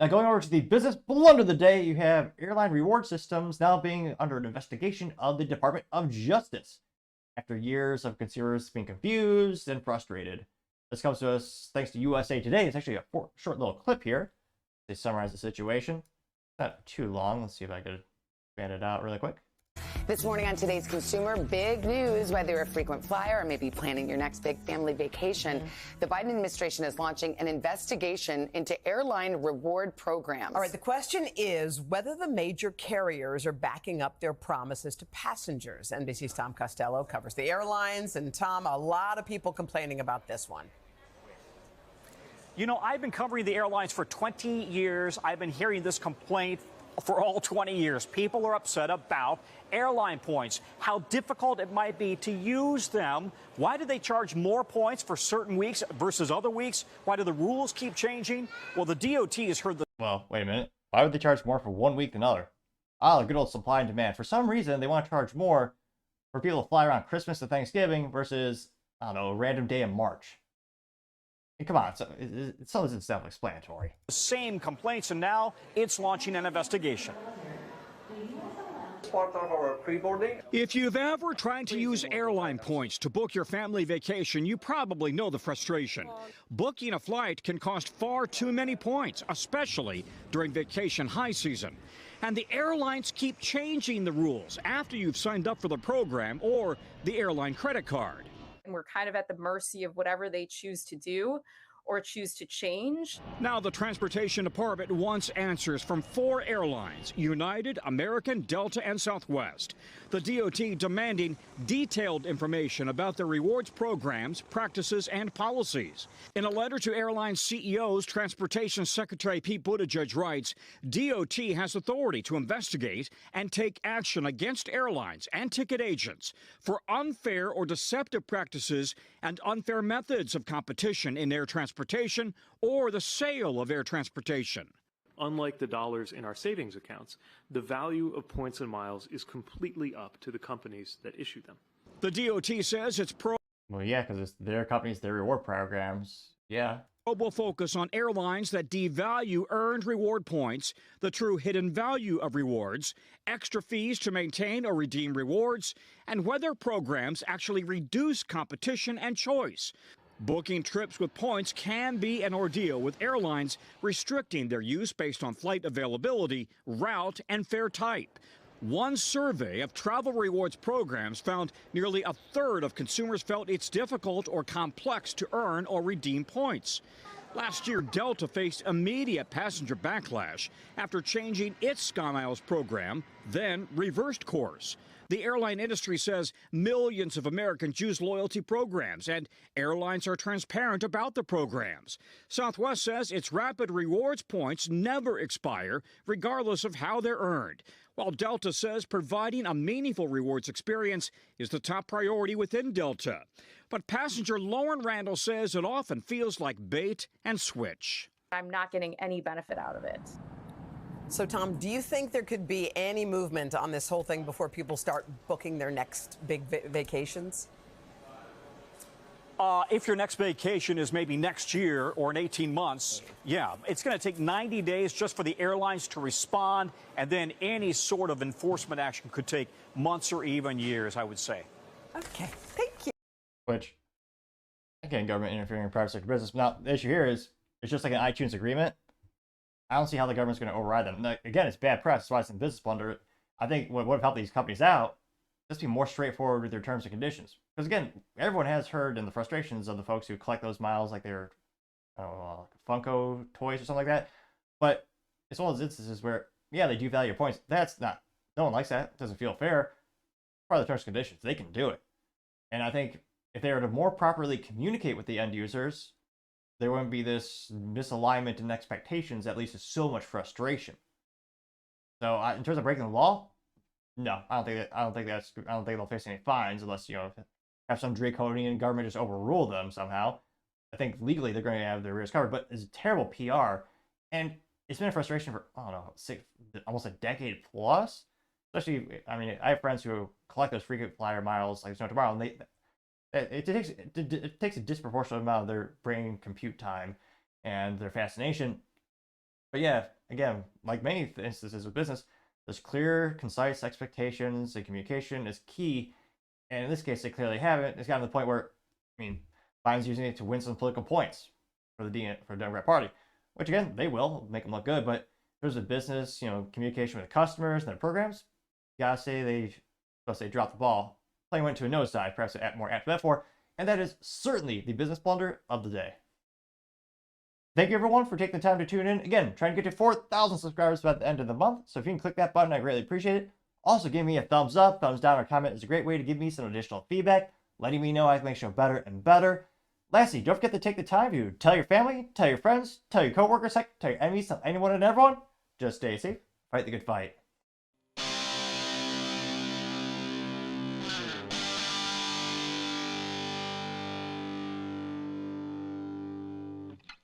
Now, going over to the business blunder of the day, you have airline reward systems now being under an investigation of the Department of Justice after years of consumers being confused and frustrated. This comes to us thanks to USA Today. It's actually a short little clip here. They summarize the situation. Not too long. Let's see if I could expand it out really quick. This morning on Today's Consumer, big news, whether you're a frequent flyer or maybe planning your next big family vacation. The Biden administration is launching an investigation into airline reward programs. All right, the question is whether the major carriers are backing up their promises to passengers. NBC's Tom Costello covers the airlines. And Tom, a lot of people complaining about this one. You know, I've been covering the airlines for 20 years. I've been hearing this complaint for all 20 years. People are upset about airline points, how difficult it might be to use them. Why do they charge more points for certain weeks versus other weeks? Why do the rules keep changing? Well, the DOT has heard the... Well, wait a minute. Why would they charge more for 1 week than another? Ah, good old supply and demand. For some reason, they want to charge more for people to fly around Christmas to Thanksgiving versus, I don't know, a random day in March. Come on, some of this is self-explanatory. same complaints, and now it's launching an investigation. Part of our pre-boarding. If you've ever tried to use airline points to book your family vacation, you probably know the frustration. Booking a flight can cost far too many points, especially during vacation high season. And the airlines keep changing the rules after you've signed up for the program or the airline credit card. And we're kind of at the mercy of whatever they choose to do or choose to change. Now the Transportation Department wants answers from 4 airlines: United, American, Delta, and Southwest. The DOT demanding detailed information about their rewards programs, practices, and policies. In a letter to airline CEOs, Transportation Secretary Pete Buttigieg writes, DOT has authority to investigate and take action against airlines and ticket agents for unfair or deceptive practices and unfair methods of competition in air transportation or the sale of air transportation. Unlike the dollars in our savings accounts, the value of points and miles is completely up to the companies that issue them. The DOT says it's Well, yeah, because it's their companies, their reward programs. Yeah. will focus on airlines that devalue earned reward points, the true hidden value of rewards, extra fees to maintain or redeem rewards, and whether programs actually reduce competition and choice. Booking trips with points can be an ordeal, with airlines restricting their use based on flight availability, route, and fare type. One survey of travel rewards programs found nearly a third of consumers felt it's difficult or complex to earn or redeem points. Last year, Delta faced immediate passenger backlash after changing its SkyMiles program, then reversed course. The airline industry says millions of Americans use loyalty programs, and airlines are transparent about the programs. Southwest says its rapid rewards points never expire, regardless of how they're earned, while Delta says providing a meaningful rewards experience is the top priority within Delta. But passenger Lauren Randall says it often feels like bait and switch. I'm not getting any benefit out of it. So, Tom, do you think there could be any movement on this whole thing before people start booking their next big vacations? If your next vacation is maybe next year or in 18 months, yeah, it's going to take 90 days just for the airlines to respond, and then any sort of enforcement action could take months or even years, I would say. Okay, thank you. Which, again, government interfering in private sector business. Now, the issue here is it's just like an iTunes agreement. I don't see how the government's going to override them. Now, again, it's bad press. That's why it's in business blunder. I think what would have helped these companies out, just be more straightforward with their terms and conditions. Because again, everyone has heard in the frustrations of the folks who collect those miles like they're, I don't know, Funko toys or something like that. But it's one of those instances where, yeah, they do value your points. That's not, no one likes that. It doesn't feel fair. Part of the terms and conditions, they can do it. And I think if they were to more properly communicate with the end users, there wouldn't be this misalignment in expectations that leads to so much frustration. So in terms of breaking the law, no, I don't think they'll face any fines unless, you know, have some draconian government just overrule them somehow. I think legally they're going to have their rears covered, but it's a terrible PR, and it's been a frustration for, I don't know, almost a decade plus. Especially, I mean, I have friends who collect those frequent flyer miles like there's no tomorrow, and it takes a disproportionate amount of their brain compute time and their fascination But yeah, again, like many instances with business, there's clear, concise expectations, and communication is key. And in this case, they clearly haven't. It's gotten to the point where, I mean, Biden's using it to win some political points for the Democrat Party, which again, they will make them look good. But there's a business, communication with the customers and their programs. You gotta say they dropped the ball. Plane went to a nosedive, perhaps more apt metaphor, and that is certainly the business blunder of the day. Thank you everyone for taking the time to tune in. Again, trying to get to 4,000 subscribers by the end of the month. So if you can click that button, I greatly appreciate it. Also, give me a thumbs up, thumbs down, or comment is a great way to give me some additional feedback, letting me know I can make the show better and better. Lastly, don't forget to take the time to tell your family, tell your friends, tell your coworkers, heck, tell your enemies, tell anyone and everyone. Just stay safe, fight the good fight.